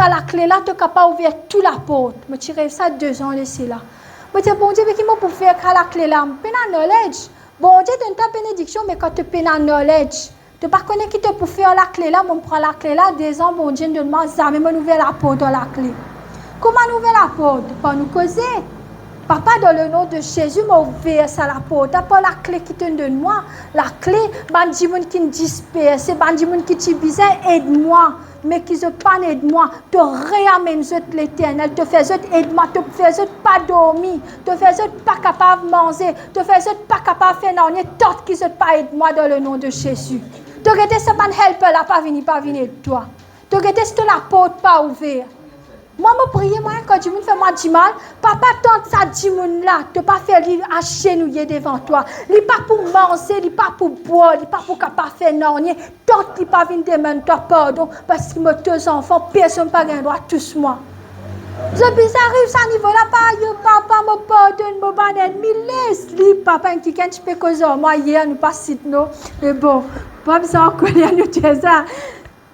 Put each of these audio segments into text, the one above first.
la clé là, tu es capable d'ouvrir toute la porte. Je tirais ça 2 ans laissé là. Je dis, bon Dieu, mais qui m'a pour faire la clé là? Je n'ai pas knowledge. Bon Dieu, donne ta bénédiction, mais quand tu n'as pas knowledge, tu ne connais pas qui te pour faire la clé là, je prends la clé là, 2 ans, bon Dieu, donne-moi ça, mais je ouvre la porte dans la clé. Comment ouvrir la porte? Pas nous causer. Papa, dans le nom de Jésus, m'a ouvert ça la porte. Tu pas la clé qui te donne moi. La clé, bandi moun qui me disperse, bandi moun qui te bise, aide-moi. Mais qui se pas aide-moi. Te réamène l'Éternel. Te fais aide-moi. Te fais pas dormir. Te fais pas capable de manger. Te fais pas capable de faire rien. Tout qui se pas aide-moi dans le nom de Jésus. Te regarde ce man helper là, pas venir de toi. Te regarde si la porte pas ouverte. Moi, je prie, quand tu me fais moi du mal, papa, tant ça dit là, tu pas faire lui achenouiller devant toi. Il n'est pas pour manger, il n'est pas pour boire, il n'est pas pour capable faire rien. Tant qu'il pas venir demander toi pardon, parce que mes 2 enfants, personne n'a pas le droit, tous moi. Je puis ça arrive, ça niveau là, papa, me pardonne, me ban ennemi, laisse-lui, papa, qui quand tu peux causer, moi, hier, nous pas citer, non, mais bon, pas besoin de connaître, nous dire ça.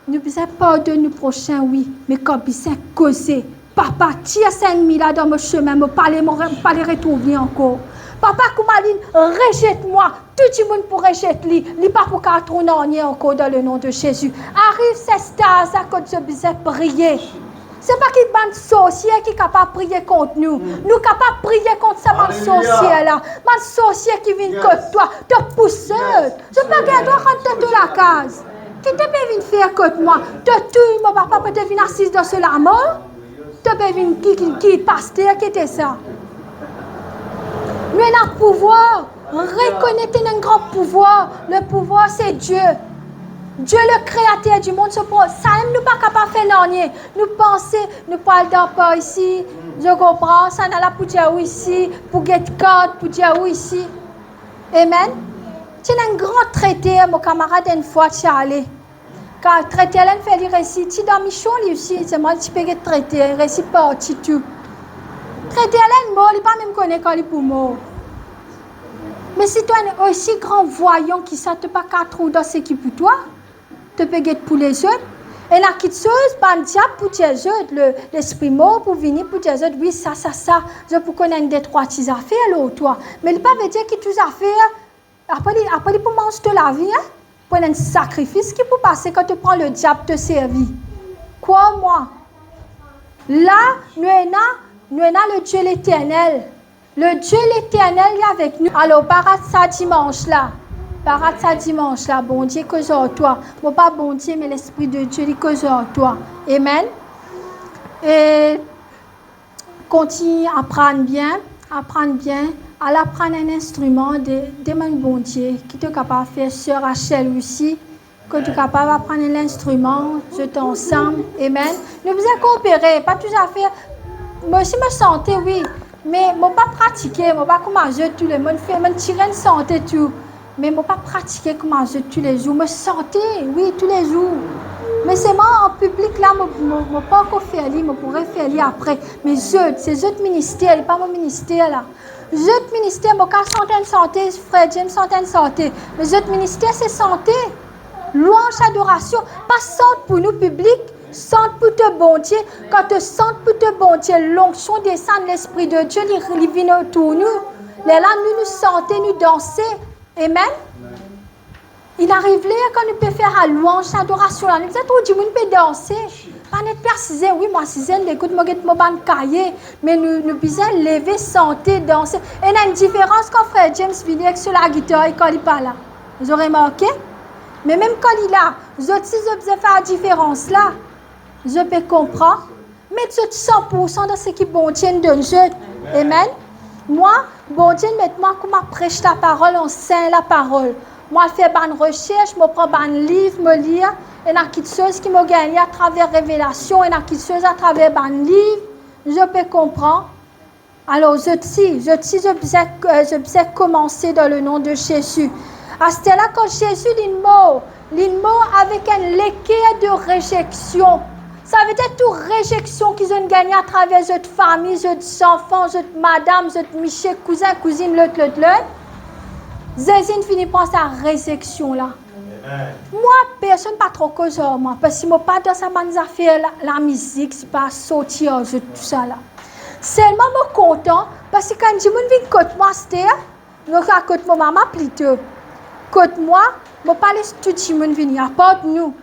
Nous besoin pardonner nous prochains, oui, mais quand besoin causer, papa, tire ces ennemis là dans mon chemin, me parler, retrouver encore. Papa, Koumaline, rejette-moi, tout le monde pour rejeter lui, il pas pour qu'à tourner encore dans le nom de Jésus. Arrive ces stars, ça quand je besoin prier. C'est pas qu'il y a un sorcier qui est capable de prier contre nous. Nous sommes capables de prier contre ce sorcier là. Un sorcier qui vient contre toi, te pousse. Je peux regarder rentrer dans la case. Qui te peut venir faire contre moi? Te tue, mon papa peut venir assise dans ce lamo? Te peut venir qui pasteur, qui était ça? Nous avons un pouvoir. Reconnaissez un grand pouvoir. Le pouvoir, c'est Dieu. Dieu, le créateur du monde, ça nous n'est pas capable de faire rien. Nous pensons, nous parlons d'emploi ici, je comprends, ça n'a pas pour dire oui ici, pour get code, pour dire oui ici. Amen. C'est un grand traité, mon camarade, une fois, tu es allé. Quand le traité, elle fait le récit, tu es dans Michon, aussi, c'est moi qui peux le traité, le récit parti tout. Le traité, elle est mort, il ne pas même connaître quand il est pour mort. Mais si tu es un aussi grand voyant qui ne peut pas qu'à trouver dans ce qui pour toi, tu peux être pour les autres. Et la petite chose, pas un diable pour les autres, l'esprit mort pour venir pour les autres, oui, ça. Je peux connaître des 3 petites affaires, là, toi. Mais il ne peut pas dire que toutes les affaires, après, il peut manger de la vie, hein? Pour un sacrifice qui peut passer quand tu prends le diable te servir. Quoi, moi? Là, nous avons le Dieu l'éternel. Le Dieu l'éternel est avec nous. Alors, parade ça dimanche là. Bon Dieu, cause en toi. Bon, pas bon Dieu, mais l'Esprit de Dieu, il cause en toi. Amen. Et continue à apprendre bien. À apprendre un instrument de mon bon Dieu, qui est capable de faire Sœur Rachel aussi, que tu es capable d'apprendre l'instrument, jeter ensemble. Amen. Nous devons coopérer, pas tout à fait. Moi aussi, me sentais, oui, mais je ne pas pratiquer, je ne pas comment je tout le monde fait, je tirer une santé tout. Mais je ne pas pratiquer comment je tous les jours. Je me sentais, oui, tous les jours. Mais c'est moi en public là, je ne peux pas encore faire, je pourrais faire après. Mais c'est autres ministères, pas mon ministère là. Les autres ministères, je suis santé, frère James, santé. Les autres ministères, c'est santé. Louange, adoration. Pas santé pour nous publics, santé pour te bon Dieu. Quand tu santé pour te bon Dieu, l'onction descend de l'Esprit de Dieu, il vient autour de nous. Là, nous santé, nous danser. Amen. Il arrive là quand nous pouvons faire la louange, l'adoration. Nous disons, tout le monde peut danser. Pas être persisé, oui, moi, si j'ai écoute, moi, je vais cahier. Mais nous pouvons lever, santé, danser. Et il y a une différence quand frère James vient avec sur la guitare et quand il n'est pas là. Vous aurez remarqué? Mais même quand il est là, si je peux faire la différence là, je peux comprendre. Mettre 100% de ce qui bon Dieu donne. Amen. Moi, bon Dieu, maintenant, comment prêche la parole, on sait la parole. Moi, je fais une recherche, je prends un livre, me lire. Il y a quelque chose qui m'a gagné à travers révélation, il y a quelque chose à travers un livre. Je peux comprendre. Alors, je peux commencer dans le nom de Jésus. À ce là quand Jésus dit mot avec un léquet de réjection. Ça veut dire toute réjection qu'ils ont gagné à travers votre famille, votre enfants, votre madame, votre Michel, cousin, cousine, l'autre. Zézine finit par sa réjection là. Moi, personne pas trop cause moi, parce que moi pas dans sa bonne affaire la musique, c'est pas sortir tout ça là. Seulement moi content parce que quand je viens côté moi c'était, nous à côté moi maman plutôt. Côté moi pas laisse tout le monde venir apporte nous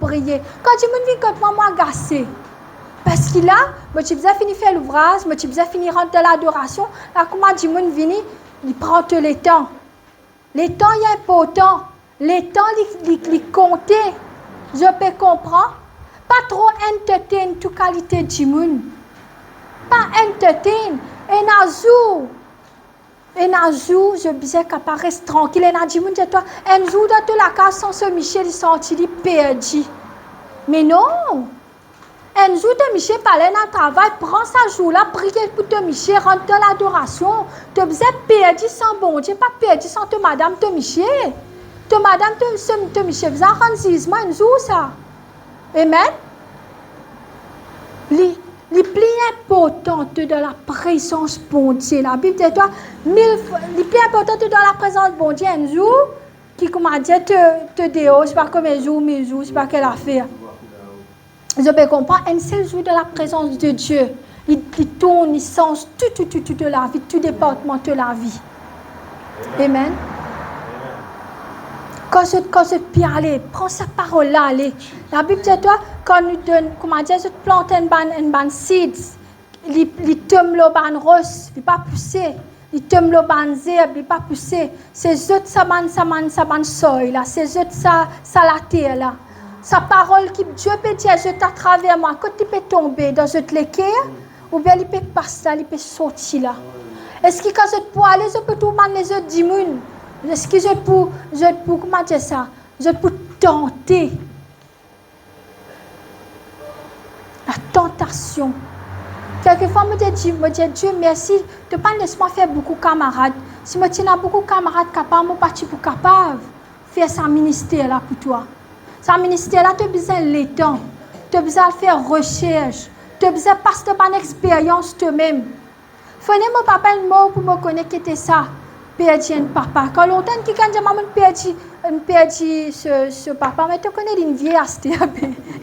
prier. Quand je viens côté moi agacé. Parce que là, moi j'ai besoin fini faire l'ouvrage, moi j'ai besoin fini rentrer dans l'adoration, là comment je viens il prend tout le temps. Le temps est important. Les temps, les compter, je peux comprendre. Pas trop entertain toute qualité du monde. Pas entertain. Et un jour, je disais qu'à rester tranquille. Et un jour, un jour, dans toute la case, sans ce Michel, il sentit perdu. Mais non. Un jour, de Michel parlait dans le travail, prends sa jour-là, prier pour te Michel, rentre dans l'adoration. Tu as besoin perdu sans bon Dieu, pas perdu sans te madame te Michel. Te madame te Michel, vous en rendez un jour ça. Amen. Les plus importantes dans la présence bon Dieu. La Bible dit toi, les plus importantes dans la présence bon Dieu un jour, qui comment dire te déhausse, c'est pas comme un jour, mais un jour, c'est pas quelle affaire. Je peux comprendre, un seul jour de la présence de Dieu, il tourne, il sens tout de la vie, tout département de la vie. Amen. Quand je peux aller, prends sa parole là, allez. La Bible dit toi, quand nous donne, comment dire, je plante une ban seeds, il tombe le ban rose, il pas pousser, il tombe le ban zèbre, il pas pousser. C'est autres ça ban soil là, c'est autres ça la terre là. Sa parole qui Dieu peut dire je à travers moi, quand il peut tomber dans cette l'équerre, ou bien il peut passer, il peut sortir là. Est-ce que quand je peux aller, je peux tout demander les autres du monde? Est-ce que je peux, comment dire ça? Je peux tenter. La tentation. Quelquefois, me dis Dieu merci, de pas laisse-moi faire beaucoup de camarades. Si je tiens beaucoup de camarades capables, je suis parti pour capable de faire ce ministère là pour toi. Ce ministère là, tu as besoin de temps. Tu as besoin de faire recherche. Tu as besoin de passer par une expérience toi-même. Faites mon papa un mot pour me connaître qui était ça. Perdu un papa. Quand longtemps qui quand j'ai maman perdu ce papa, mais tu connais une vieille astère,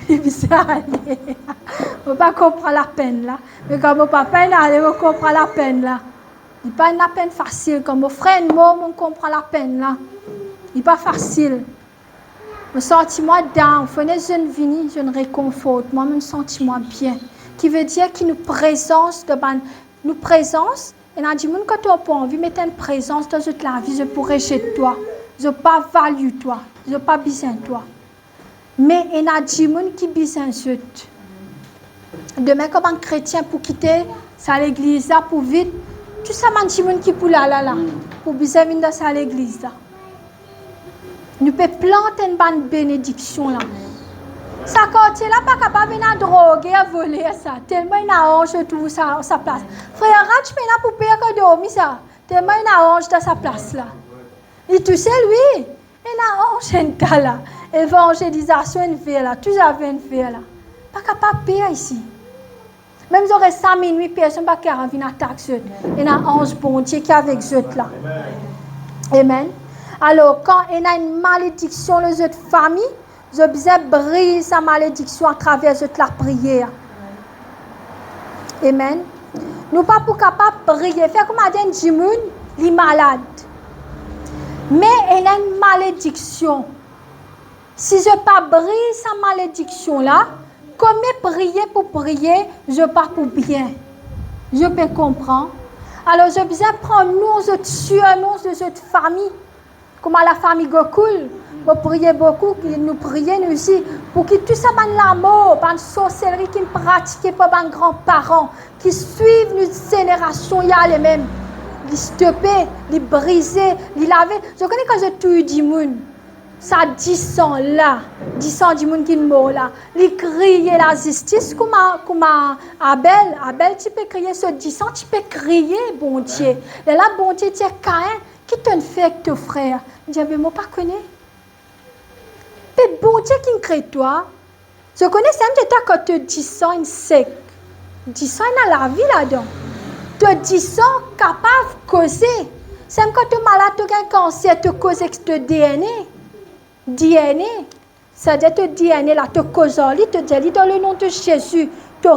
il bizarre. On pas comprendre la peine là. Mais quand mon papa est allé, on comprend la peine là. Il n'est pas une peine facile. Comme mon frère mort, on comprend la peine là. Il n'est pas facile. Me sentiment down, je ne vini, je ne réconforte, moi me sentiment bien. Qui veut dire qu'il nous présence nous présence. Et dans le monde, quand tu as pas envie de mettre une présence dans toute la vie, je pourrais chez toi. Je n'ai pas value toi. Je n'ai pas besoin de toi. Mais il y a des gens qui ont besoin de toi. Demain, comme un chrétien pour quitter l'église là, pour vite, tout ça, il y a des gens qui pour là. Pour besoin de venir dans l'église là. Nous pouvons planter une bonne bénédiction là. Ça quartier là pas capable de droguer, à voler ça. Tellement il arrange tout ça sa place. Frère Ratch maintenant pour payer que dormir ça. Tellement il arrange dans sa place là. Et tu sais lui, il arrange un tas là. Évangélisation une fait là, tout ça une fait là. Pas capable de payer ici. Même si on reste 5 minuit, personne pas capable de venir attaquer. Il y a un ange bon Dieu qui est avec eux là. Amen. Alors, quand il y a une malédiction dans notre famille, je besoin briser sa malédiction à travers la prière. Amen. Nous pas pour capable de prier. Faire comme un Jimoun, il est malade. Mais il y a une malédiction. Si je ne pas briser sa malédiction là, comme prier pour prier, je pas pour bien. Je peux comprendre. Alors, je besoin prendre nous autres surnoms de cette famille. Comme à la famille Gokul, nous prions beaucoup, nous prions nous aussi, pour que tout ça, l'amour, la sorcellerie qui pratiquent par les grands-parents, qui suivent nos générations, il y a les mêmes. Les stopper, les briser, les laver. Je connais quand je tue du monde, ça 10 ans là, 10 ans du monde qui est mort là, les crier la justice comme Abel. Abel, tu peux crier ce 10 ans, tu peux crier, bon Dieu. Et là, bon Dieu, tu es Caïn. Qui te fait avec ton frère? Je dis, mais moi, pas connais. Mais bon Dieu qui crée toi. Je connais ça, mais quand tu 10 ans, une sec. 10 ans, il y a la vie là-dedans. Tu 10 ans, capable de causer. C'est quand tu es malade, tu as un cancer, tu causes avec ce DNA. DNA, c'est-à-dire te DNA là, te causali, te dit dans le nom de Jésus, te